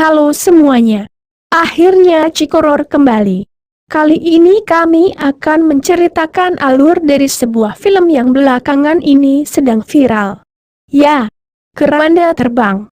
Halo semuanya. Akhirnya Cikoror kembali. Kali ini kami akan menceritakan alur dari sebuah film yang belakangan ini sedang viral. Ya, Keranda Terbang.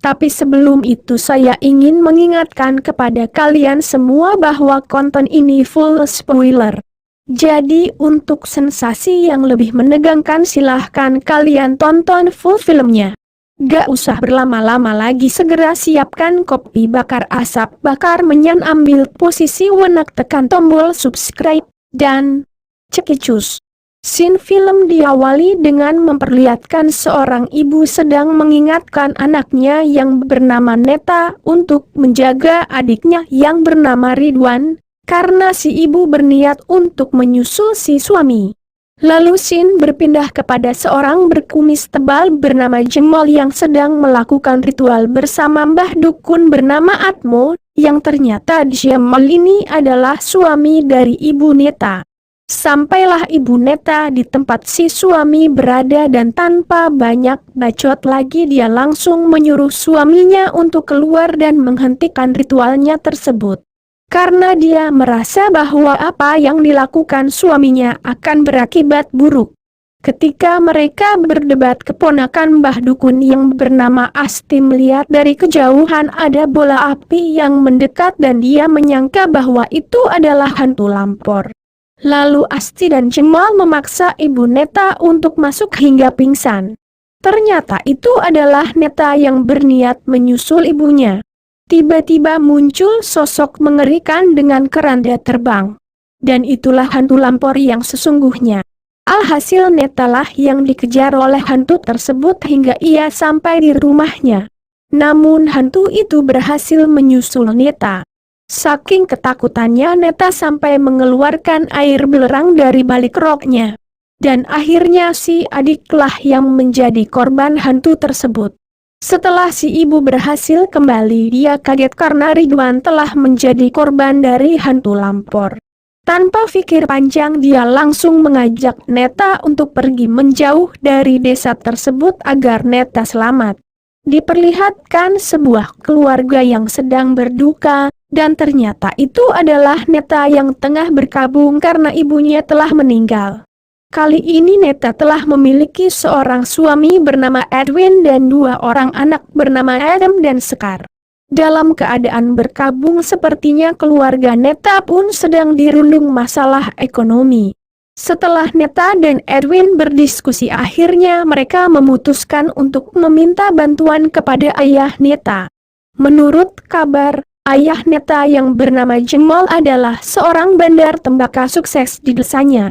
Tapi sebelum itu saya ingin mengingatkan kepada kalian semua bahwa konten ini full spoiler. Jadi untuk sensasi yang lebih menegangkan silahkan kalian tonton full filmnya. Gak usah berlama-lama lagi, segera siapkan kopi bakar asap bakar menyan, ambil posisi wenak, tekan tombol subscribe, dan cekicus. Scene film diawali dengan memperlihatkan seorang ibu sedang mengingatkan anaknya yang bernama Neta untuk menjaga adiknya yang bernama Ridwan, karena si ibu berniat untuk menyusul si suami. Lalu scene berpindah kepada seorang berkumis tebal bernama Jemol yang sedang melakukan ritual bersama Mbah Dukun bernama Atmo, yang ternyata Jemol ini adalah suami dari Ibu Neta. Sampailah Ibu Neta di tempat si suami berada dan tanpa banyak bacot lagi dia langsung menyuruh suaminya untuk keluar dan menghentikan ritualnya tersebut. Karena dia merasa bahwa apa yang dilakukan suaminya akan berakibat buruk. Ketika mereka berdebat, keponakan Mbah Dukun yang bernama Asti melihat dari kejauhan ada bola api yang mendekat dan dia menyangka bahwa itu adalah hantu lampor. Lalu Asti dan Cemal memaksa Ibu Neta untuk masuk hingga pingsan. Ternyata itu adalah Neta yang berniat menyusul ibunya. Tiba-tiba muncul sosok mengerikan dengan keranda terbang. Dan itulah hantu lampor yang sesungguhnya. Alhasil Netalah yang dikejar oleh hantu tersebut hingga ia sampai di rumahnya. Namun hantu itu berhasil menyusul Neta. Saking ketakutannya Neta sampai mengeluarkan air belerang dari balik roknya. Dan akhirnya si adiklah yang menjadi korban hantu tersebut. Setelah si ibu berhasil kembali, dia kaget karena Ridwan telah menjadi korban dari hantu lampor. Tanpa pikir panjang dia langsung mengajak Neta untuk pergi menjauh dari desa tersebut agar Neta selamat. Diperlihatkan sebuah keluarga yang sedang berduka, dan ternyata itu adalah Neta yang tengah berkabung karena ibunya telah meninggal. Kali ini Neta telah memiliki seorang suami bernama Edwin dan dua orang anak bernama Adam dan Sekar. Dalam keadaan berkabung sepertinya keluarga Neta pun sedang dirundung masalah ekonomi. Setelah Neta dan Edwin berdiskusi, akhirnya mereka memutuskan untuk meminta bantuan kepada ayah Neta. Menurut kabar, ayah Neta yang bernama Jemol adalah seorang bandar tembakau sukses di desanya.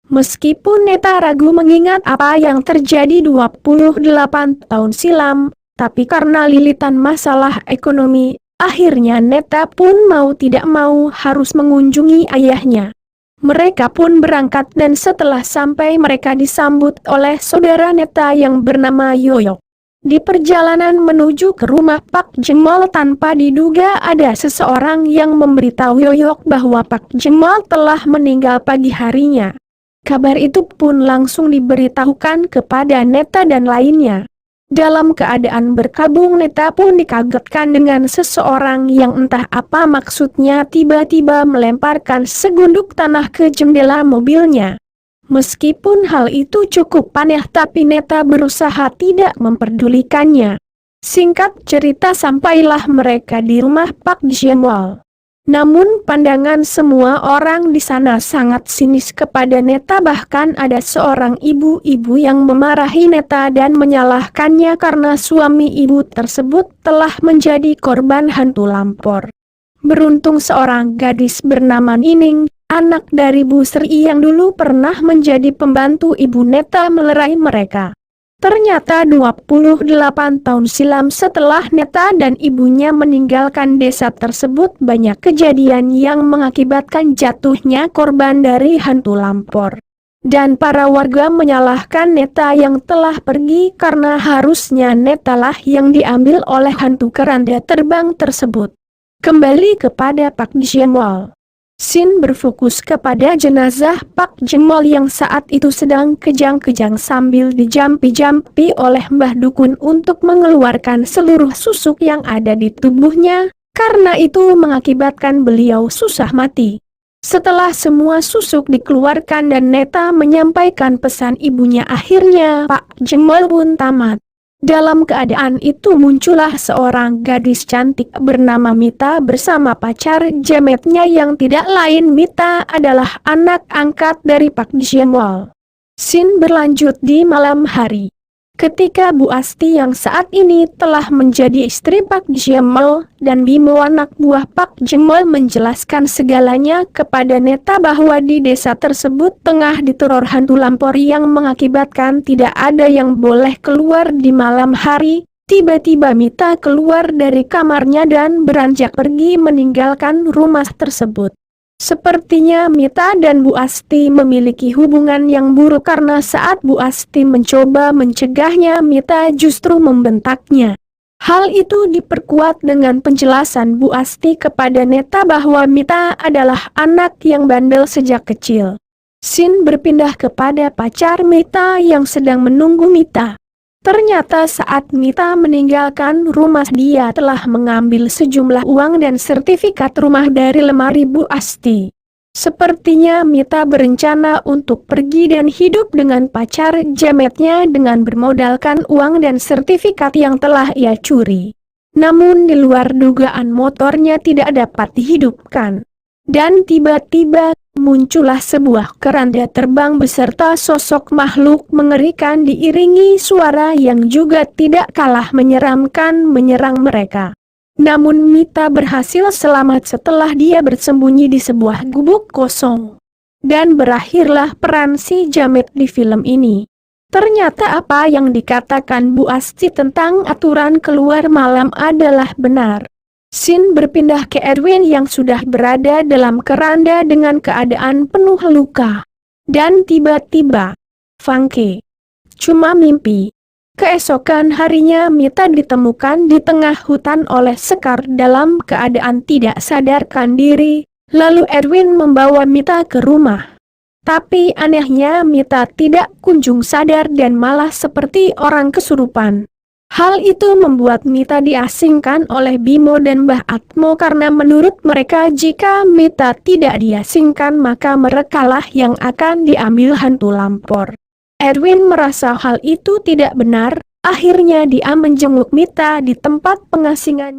Meskipun Neta ragu mengingat apa yang terjadi 28 tahun silam, tapi karena lilitan masalah ekonomi, akhirnya Neta pun mau tidak mau harus mengunjungi ayahnya. Mereka pun berangkat dan setelah sampai mereka disambut oleh saudara Neta yang bernama Yoyok. Di perjalanan menuju ke rumah Pak Jemol tanpa diduga ada seseorang yang memberitahu Yoyok bahwa Pak Jemol telah meninggal pagi harinya. Kabar itu pun langsung diberitahukan kepada Neta dan lainnya. Dalam keadaan berkabung Neta pun dikagetkan dengan seseorang yang entah apa maksudnya tiba-tiba melemparkan segunduk tanah ke jendela mobilnya. Meskipun hal itu cukup aneh tapi Neta berusaha tidak memperdulikannya. Singkat cerita sampailah mereka di rumah Pak Jemol. Namun pandangan semua orang di sana sangat sinis kepada Neta, bahkan ada seorang ibu-ibu yang memarahi Neta dan menyalahkannya karena suami ibu tersebut telah menjadi korban hantu lampor. Beruntung seorang gadis bernama Nining, anak dari Bu Sri yang dulu pernah menjadi pembantu ibu Neta, melerai mereka. Ternyata 28 tahun silam setelah Neta dan ibunya meninggalkan desa tersebut, banyak kejadian yang mengakibatkan jatuhnya korban dari hantu lampor. Dan para warga menyalahkan Neta yang telah pergi karena harusnya Netalah yang diambil oleh hantu keranda terbang tersebut. Kembali kepada Pak Jemol. Sin berfokus kepada jenazah Pak Jengmol yang saat itu sedang kejang-kejang sambil dijampi-jampi oleh Mbah Dukun untuk mengeluarkan seluruh susuk yang ada di tubuhnya, karena itu mengakibatkan beliau susah mati. Setelah semua susuk dikeluarkan dan Neta menyampaikan pesan ibunya, akhirnya Pak Jengmol pun tamat. Dalam keadaan itu muncullah seorang gadis cantik bernama Mita bersama pacar jametnya yang tidak lain Mita adalah anak angkat dari Pak Jengmol. Sin berlanjut di malam hari. Ketika Bu Asti yang saat ini telah menjadi istri Pak Jengmol dan Bimo anak buah Pak Jengmol menjelaskan segalanya kepada Neta bahwa di desa tersebut tengah diteror hantu lampor yang mengakibatkan tidak ada yang boleh keluar di malam hari, tiba-tiba Mita keluar dari kamarnya dan beranjak pergi meninggalkan rumah tersebut. Sepertinya Mita dan Bu Asti memiliki hubungan yang buruk karena saat Bu Asti mencoba mencegahnya, Mita justru membentaknya. Hal itu diperkuat dengan penjelasan Bu Asti kepada Neta bahwa Mita adalah anak yang bandel sejak kecil. Sin berpindah kepada pacar Mita yang sedang menunggu Mita. Ternyata saat Mita meninggalkan rumah dia telah mengambil sejumlah uang dan sertifikat rumah dari lemari Bu Asti. Sepertinya Mita berencana untuk pergi dan hidup dengan pacar jametnya dengan bermodalkan uang dan sertifikat yang telah ia curi. Namun di luar dugaan motornya tidak dapat dihidupkan. Dan tiba-tiba muncullah sebuah keranda terbang beserta sosok makhluk mengerikan diiringi suara yang juga tidak kalah menyeramkan menyerang mereka. Namun Mita berhasil selamat setelah dia bersembunyi di sebuah gubuk kosong. Dan berakhirlah peran si jamet di film ini. Ternyata apa yang dikatakan Bu Asti tentang aturan keluar malam adalah benar. Sin berpindah ke Edwin yang sudah berada dalam keranda dengan keadaan penuh luka. Dan tiba-tiba, Fangke, cuma mimpi. Keesokan harinya Mita ditemukan di tengah hutan oleh Sekar dalam keadaan tidak sadarkan diri, lalu Edwin membawa Mita ke rumah. Tapi anehnya Mita tidak kunjung sadar dan malah seperti orang kesurupan. Hal itu membuat Mita diasingkan oleh Bimo dan Mbah Atmo karena menurut mereka jika Mita tidak diasingkan maka merekalah yang akan diambil hantu lampor. Edwin merasa hal itu tidak benar, akhirnya dia menjenguk Mita di tempat pengasingan.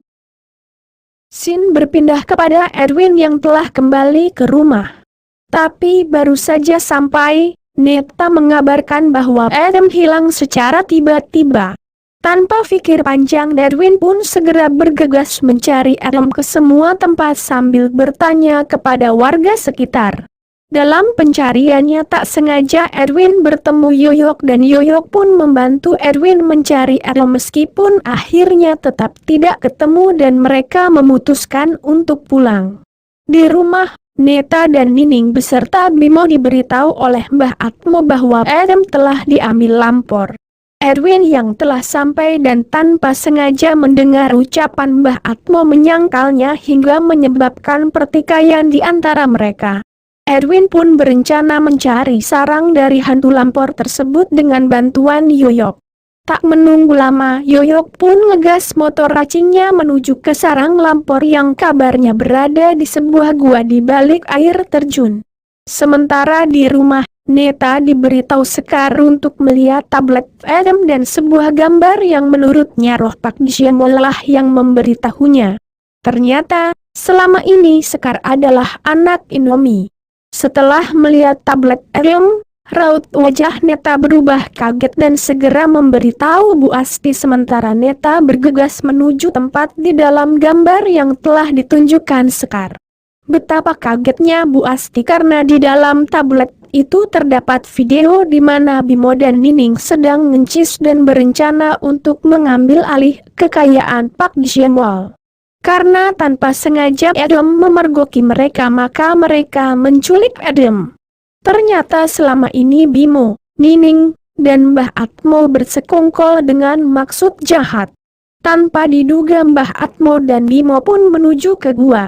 Sin berpindah kepada Edwin yang telah kembali ke rumah. Tapi baru saja sampai, Neta mengabarkan bahwa Adam hilang secara tiba-tiba. Tanpa pikir panjang Edwin pun segera bergegas mencari Adam ke semua tempat sambil bertanya kepada warga sekitar. Dalam pencariannya tak sengaja Edwin bertemu Yoyok dan Yoyok pun membantu Edwin mencari Adam meskipun akhirnya tetap tidak ketemu dan mereka memutuskan untuk pulang. Di rumah, Neta dan Nining beserta Bimo diberitahu oleh Mbah Atmo bahwa Adam telah diambil lampor. Edwin yang telah sampai dan tanpa sengaja mendengar ucapan Mbah Atmo menyangkalnya hingga menyebabkan pertikaian di antara mereka. Edwin pun berencana mencari sarang dari hantu lampor tersebut dengan bantuan Yoyok. Tak menunggu lama Yoyok pun ngegas motor racingnya menuju ke sarang lampor yang kabarnya berada di sebuah gua di balik air terjun. Sementara di rumah, Neta diberitahu Sekar untuk melihat tablet Adam dan sebuah gambar yang menurutnya roh Pak Jengmol lah yang memberitahunya. Ternyata, selama ini Sekar adalah anak Inomi. Setelah melihat tablet Adam, raut wajah Neta berubah kaget dan segera memberitahu Bu Asti sementara Neta bergegas menuju tempat di dalam gambar yang telah ditunjukkan Sekar. Betapa kagetnya Bu Asti karena di dalam tablet itu terdapat video di mana Bimo dan Nining sedang ngencis dan berencana untuk mengambil alih kekayaan Pak Jengmol. Karena tanpa sengaja Adam memergoki mereka maka mereka menculik Adam. Ternyata selama ini Bimo, Nining, dan Mbah Atmo bersekongkol dengan maksud jahat. Tanpa diduga Mbah Atmo dan Bimo pun menuju ke gua.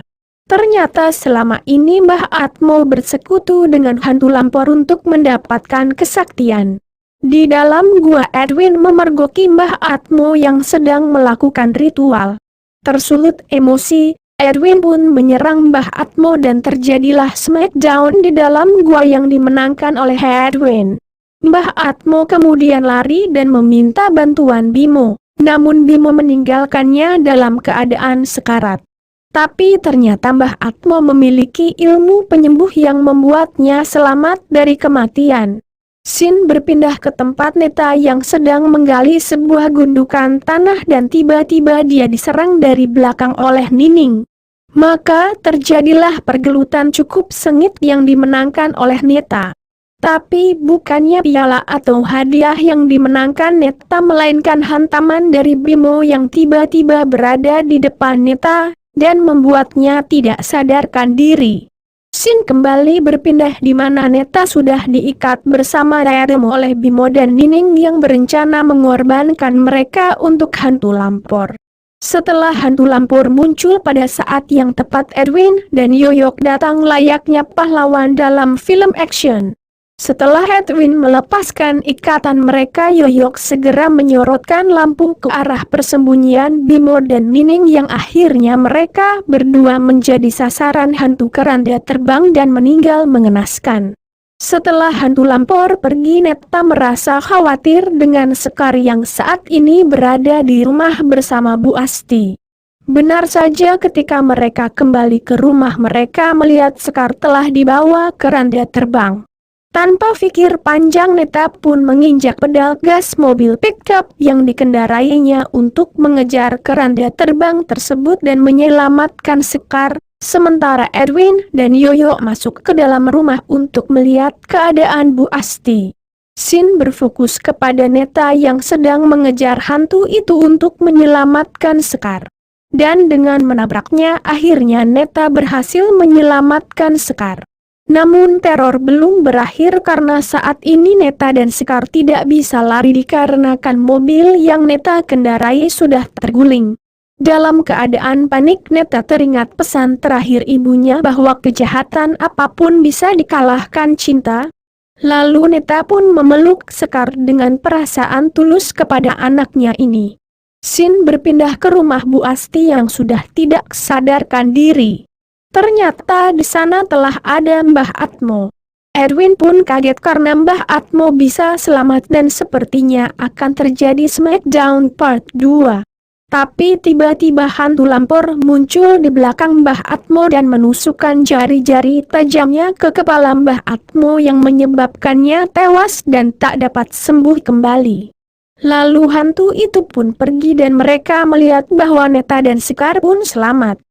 Ternyata selama ini Mbah Atmo bersekutu dengan hantu lampor untuk mendapatkan kesaktian. Di dalam gua Edwin memergoki Mbah Atmo yang sedang melakukan ritual. Tersulut emosi, Edwin pun menyerang Mbah Atmo dan terjadilah smackdown di dalam gua yang dimenangkan oleh Edwin. Mbah Atmo kemudian lari dan meminta bantuan Bimo, namun Bimo meninggalkannya dalam keadaan sekarat. Tapi ternyata Mbah Atmo memiliki ilmu penyembuh yang membuatnya selamat dari kematian. Sin berpindah ke tempat Neta yang sedang menggali sebuah gundukan tanah dan tiba-tiba dia diserang dari belakang oleh Nining. Maka terjadilah pergelutan cukup sengit yang dimenangkan oleh Neta. Tapi bukannya piala atau hadiah yang dimenangkan Neta melainkan hantaman dari Bimo yang tiba-tiba berada di depan Neta dan membuatnya tidak sadarkan diri. Sin kembali berpindah di mana Neta sudah diikat bersama Dayademo oleh Bimo dan Nining yang berencana mengorbankan mereka untuk hantu lampor. Setelah hantu lampor muncul pada saat yang tepat, Edwin dan Yoyok datang layaknya pahlawan dalam film action. Setelah Edwin melepaskan ikatan mereka, Yoyok segera menyorotkan lampu ke arah persembunyian Bimo dan Nining yang akhirnya mereka berdua menjadi sasaran hantu keranda terbang dan meninggal mengenaskan. Setelah hantu lampor pergi, Neta merasa khawatir dengan Sekar yang saat ini berada di rumah bersama Bu Asti. Benar saja ketika mereka kembali ke rumah mereka melihat Sekar telah dibawa keranda terbang. Tanpa pikir panjang Neta pun menginjak pedal gas mobil pickup yang dikendarainya untuk mengejar keranda terbang tersebut dan menyelamatkan Sekar, sementara Edwin dan Yoyo masuk ke dalam rumah untuk melihat keadaan Bu Asti. Sin berfokus kepada Neta yang sedang mengejar hantu itu untuk menyelamatkan Sekar. Dan dengan menabraknya akhirnya Neta berhasil menyelamatkan Sekar. Namun teror belum berakhir karena saat ini Neta dan Sekar tidak bisa lari dikarenakan mobil yang Neta kendarai sudah terguling. Dalam keadaan panik Neta teringat pesan terakhir ibunya bahwa kejahatan apapun bisa dikalahkan cinta. Lalu Neta pun memeluk Sekar dengan perasaan tulus kepada anaknya ini. Sin berpindah ke rumah Bu Asti yang sudah tidak sadarkan diri. Ternyata di sana telah ada Mbah Atmo. Edwin pun kaget karena Mbah Atmo bisa selamat dan sepertinya akan terjadi smackdown part 2. Tapi tiba-tiba hantu lampor muncul di belakang Mbah Atmo dan menusukkan jari-jari tajamnya ke kepala Mbah Atmo yang menyebabkannya tewas dan tak dapat sembuh kembali. Lalu hantu itu pun pergi dan mereka melihat bahwa Neta dan Sekar pun selamat.